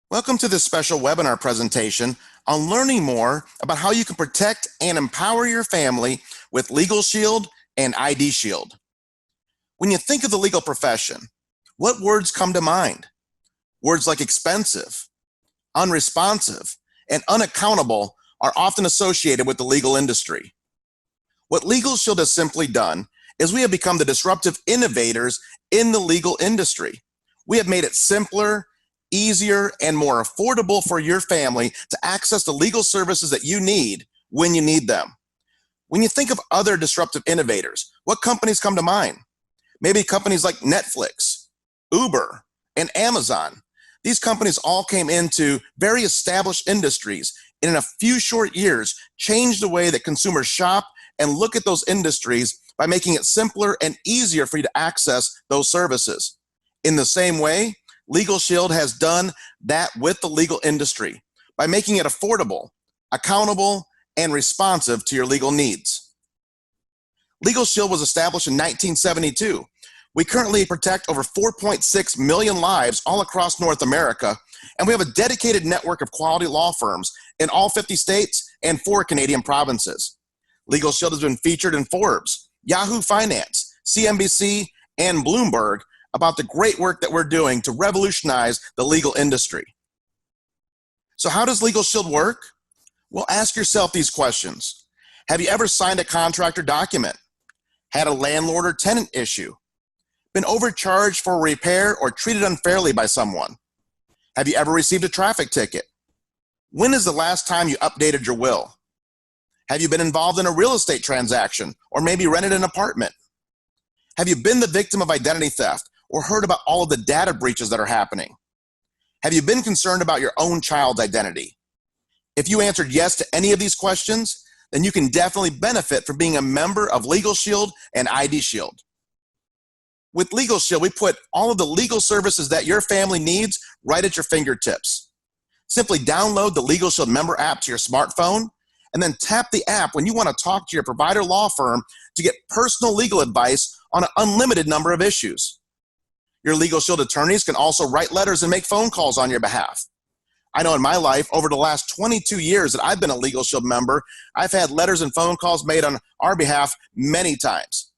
Welcome to this special webinar presentation on learning more about how you can protect and empower your family with LegalShield and IDShield. When you think of the legal profession, what words come to mind? Words like expensive, unresponsive, and unaccountable are often associated with the legal industry. What LegalShield has simply done is we have become the disruptive innovators in the legal industry. We have made it simpler, easier, and more affordable for your family to access the legal services that you need when you need them. When you think of other disruptive innovators, what companies come to mind? Maybe companies like Netflix, Uber, and Amazon. These companies all came into very established industries and in a few short years changed the way that consumers shop and look at those industries by making it simpler and easier for you to access those services. In the same way, LegalShield has done that with the legal industry by making it affordable, accountable, and responsive to your legal needs. LegalShield was established in 1972. We currently protect over 4.6 million lives all across North America, and we have a dedicated network of quality law firms in all 50 states and 4 Canadian provinces. LegalShield has been featured in Forbes, Yahoo Finance, CNBC, and Bloomberg about the great work that we're doing to revolutionize the legal industry. So how does LegalShield work? Well, ask yourself these questions. Have you ever signed a contract or document? Had a landlord or tenant issue? Been overcharged for a repair or treated unfairly by someone? Have you ever received a traffic ticket? When is the last time you updated your will? Have you been involved in a real estate transaction or maybe rented an apartment? Have you been the victim of identity theft or heard about all of the data breaches that are happening? Have you been concerned about your own child's identity? If you answered yes to any of these questions, then you can definitely benefit from being a member of LegalShield and IDShield. With LegalShield, we put all of the legal services that your family needs right at your fingertips. Simply download the LegalShield member app to your smartphone and then tap the app when you want to talk to your provider law firm to get personal legal advice on an unlimited number of issues. Your LegalShield attorneys can also write letters and make phone calls on your behalf. I know in my life, over the last 22 years that I've been a LegalShield member, I've had letters and phone calls made on our behalf many times.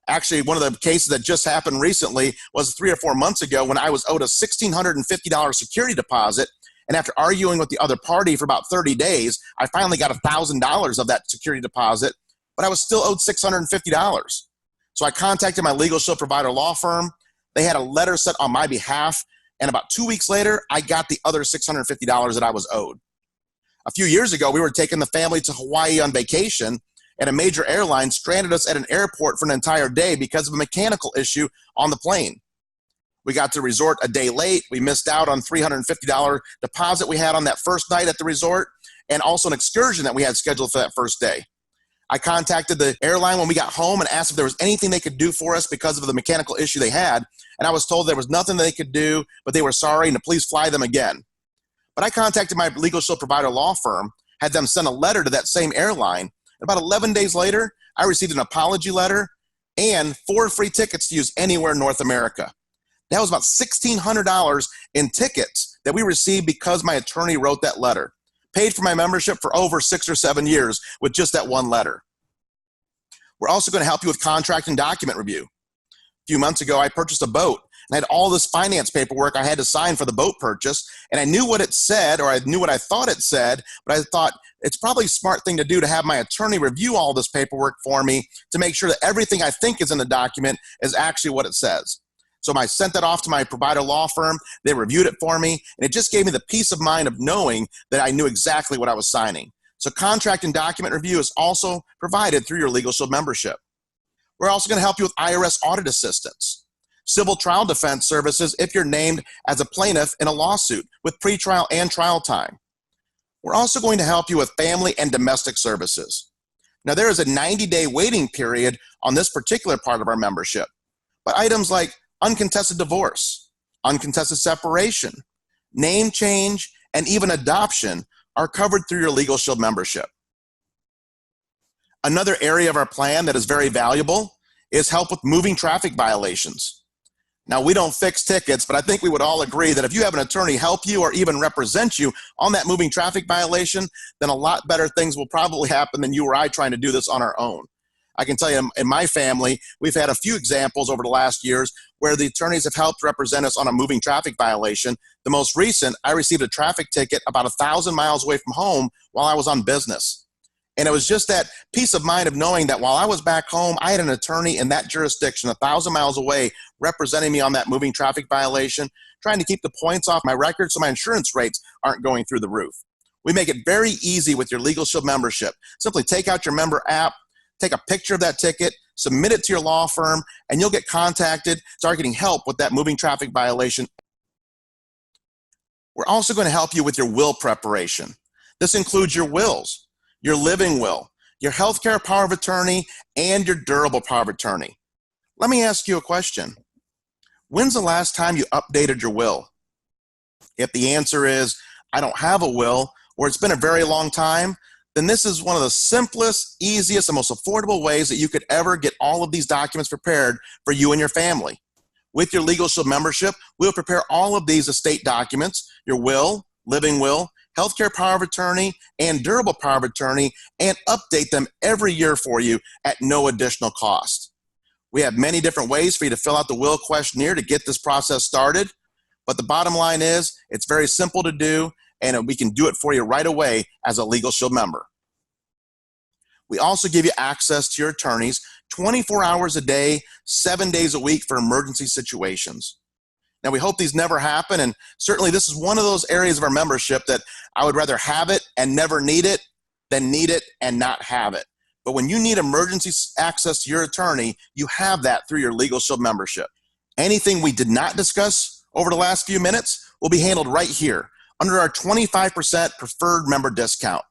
Actually, one of the cases that just happened recently was 3 or 4 months ago when I was owed a $1,650 security deposit, and after arguing with the other party for about 30 days, I finally got $1,000 of that security deposit, but I was still owed $650. So I contacted my LegalShield provider law firm. They had a letter sent on my behalf, and about 2 weeks later, I got the other $650 that I was owed. A few years ago, we were taking the family to Hawaii on vacation, and a major airline stranded us at an airport for an entire day because of a mechanical issue on the plane. We got to the resort a day late. We missed out on $350 deposit we had on that first night at the resort, and also an excursion that we had scheduled for that first day. I contacted the airline when we got home and asked if there was anything they could do for us because of the mechanical issue they had, and I was told there was nothing they could do, but they were sorry and to please fly them again. But I contacted my LegalShield provider law firm, had them send a letter to that same airline. About 11 days later, I received an apology letter and 4 free tickets to use anywhere in North America. That was about $1,600 in tickets that we received because my attorney wrote that letter. Paid for my membership for over 6 or 7 years with just that one letter. We're also going to help you with contract and document review. A few months ago, I purchased a boat, and I had all this finance paperwork I had to sign for the boat purchase, and I knew what it said, or I knew what I thought it said, but I thought it's probably a smart thing to do to have my attorney review all this paperwork for me to make sure that everything I think is in the document is actually what it says. So I sent that off to my provider law firm. They reviewed it for me, and it just gave me the peace of mind of knowing that I knew exactly what I was signing. So contract and document review is also provided through your LegalShield membership. We're also going to help you with IRS audit assistance, civil trial defense services if you're named as a plaintiff in a lawsuit with pretrial and trial time. We're also going to help you with family and domestic services. Now, there is a 90-day waiting period on this particular part of our membership, but items like uncontested divorce, uncontested separation, name change, and even adoption are covered through your LegalShield membership. Another area of our plan that is very valuable is help with moving traffic violations. Now, we don't fix tickets, but I think we would all agree that if you have an attorney help you or even represent you on that moving traffic violation, then a lot better things will probably happen than you or I trying to do this on our own. I can tell you in my family, we've had a few examples over the last years where the attorneys have helped represent us on a moving traffic violation. The most recent, I received a traffic ticket about 1,000 miles away from home while I was on business. And it was just that peace of mind of knowing that while I was back home, I had an attorney in that jurisdiction 1,000 miles away representing me on that moving traffic violation, trying to keep the points off my record so my insurance rates aren't going through the roof. We make it very easy with your LegalShield membership. Simply take out your member app, take a picture of that ticket, submit it to your law firm, and you'll get contacted, start getting help with that moving traffic violation. We're also going to help you with your will preparation. This includes your wills, your living will, your healthcare power of attorney, and your durable power of attorney. Let me ask you a question. When's the last time you updated your will? If the answer is, I don't have a will, or it's been a very long time, then this is one of the simplest, easiest, and most affordable ways that you could ever get all of these documents prepared for you and your family. With your LegalShield membership, we'll prepare all of these estate documents, your will, living will, healthcare power of attorney, and durable power of attorney, and update them every year for you at no additional cost. We have many different ways for you to fill out the will questionnaire to get this process started, but the bottom line is it's very simple to do, and we can do it for you right away as a LegalShield member. We also give you access to your attorneys 24 hours a day, 7 days a week for emergency situations. Now, we hope these never happen, and certainly this is one of those areas of our membership that I would rather have it and never need it than need it and not have it. But when you need emergency access to your attorney, you have that through your LegalShield membership. Anything we did not discuss over the last few minutes will be handled right here under our 25% preferred member discount.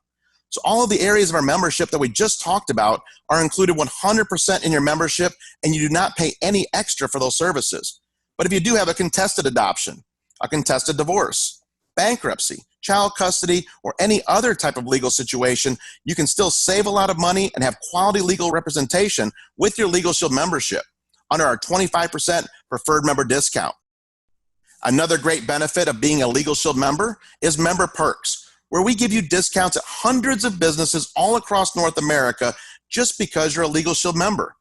So all of the areas of our membership that we just talked about are included 100% in your membership, and you do not pay any extra for those services. But if you do have a contested adoption, a contested divorce, bankruptcy, child custody, or any other type of legal situation, you can still save a lot of money and have quality legal representation with your LegalShield membership under our 25% preferred member discount. Another great benefit of being a LegalShield member is member perks, where we give you discounts at hundreds of businesses all across North America just because you're a LegalShield member.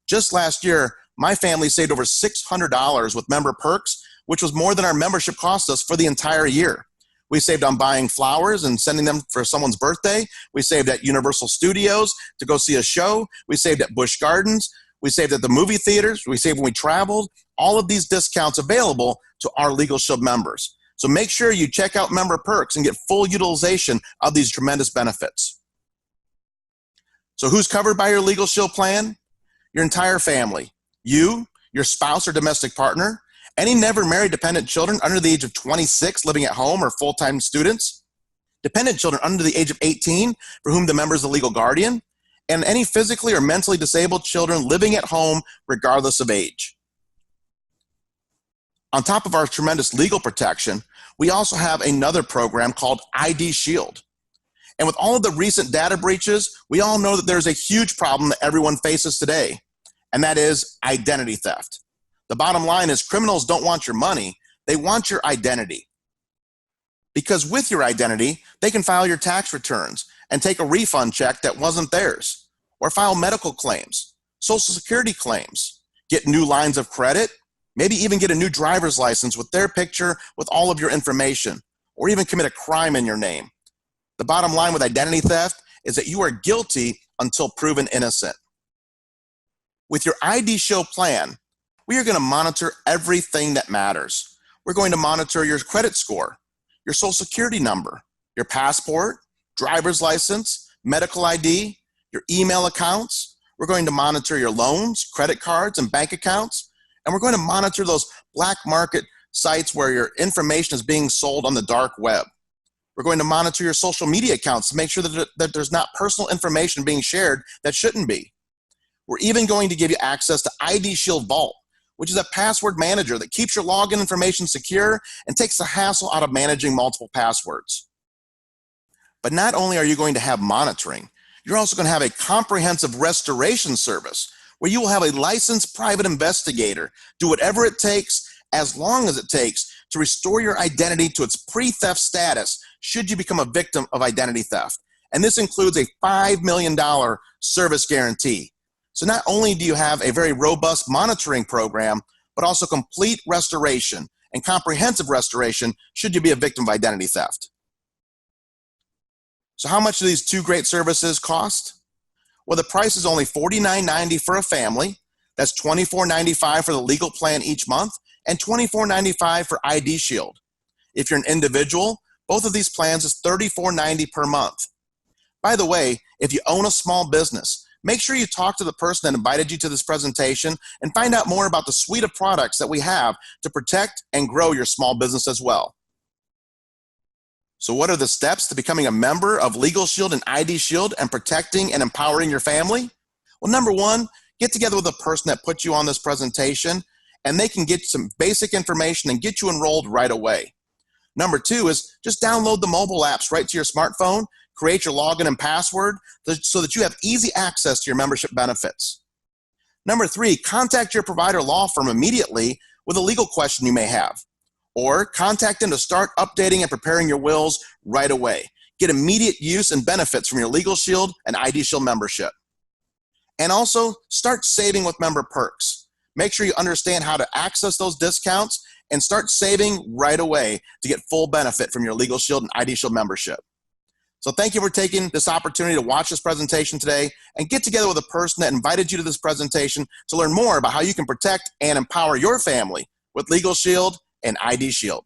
Just last year, my family saved over $600 with member perks, which was more than our membership cost us for the entire year. We saved on buying flowers and sending them for someone's birthday. We saved at Universal Studios to go see a show. We saved at Busch Gardens. We saved at the movie theaters. We saved when we traveled. All of these discounts available to our LegalShield members. So make sure you check out member perks and get full utilization of these tremendous benefits. So who's covered by your LegalShield plan? Your entire family. You, your spouse or domestic partner, any never married dependent children under the age of 26 living at home or full-time students, dependent children under the age of 18 for whom the member is the legal guardian, and any physically or mentally disabled children living at home regardless of age. On top of our tremendous legal protection, we also have another program called IDShield. And with all of the recent data breaches, we all know that there's a huge problem that everyone faces today, and that is identity theft. The bottom line is criminals don't want your money, they want your identity. Because with your identity, they can file your tax returns and take a refund check that wasn't theirs, or file medical claims, Social Security claims, get new lines of credit, maybe even get a new driver's license with their picture with all of your information, or even commit a crime in your name. The bottom line with identity theft is that you are guilty until proven innocent. With your IDShield plan, we are going to monitor everything that matters. We're going to monitor your credit score, your Social Security number, your passport, driver's license, medical ID, your email accounts. We're going to monitor your loans, credit cards, and bank accounts. And we're going to monitor those black market sites where your information is being sold on the dark web. We're going to monitor your social media accounts to make sure that there's not personal information being shared that shouldn't be. We're even going to give you access to IDShield Vault, which is a password manager that keeps your login information secure and takes the hassle out of managing multiple passwords. But not only are you going to have monitoring, you're also going to have a comprehensive restoration service where you will have a licensed private investigator do whatever it takes, as long as it takes, to restore your identity to its pre-theft status should you become a victim of identity theft. And this includes a $5 million service guarantee. So not only do you have a very robust monitoring program, but also complete restoration and comprehensive restoration should you be a victim of identity theft. So how much do these two great services cost? Well, the price is only $49.90 for a family. That's $24.95 for the legal plan each month and $24.95 for IDShield. If you're an individual, both of these plans is $34.90 per month. By the way, if you own a small business, make sure you talk to the person that invited you to this presentation and find out more about the suite of products that we have to protect and grow your small business as well. So what are the steps to becoming a member of LegalShield and IDShield and protecting and empowering your family? Well, number one, get together with the person that put you on this presentation, and they can get some basic information and get you enrolled right away. Number two is just download the mobile apps right to your smartphone, create your login and password so that you have easy access to your membership benefits. Number three, contact your provider law firm immediately with a legal question you may have, or contact them to start updating and preparing your wills right away. Get immediate use and benefits from your LegalShield and IDShield membership. And also start saving with member perks. Make sure you understand how to access those discounts and start saving right away to get full benefit from your LegalShield and IDShield membership. So thank you for taking this opportunity to watch this presentation today and get together with a person that invited you to this presentation to learn more about how you can protect and empower your family with LegalShield and IDShield.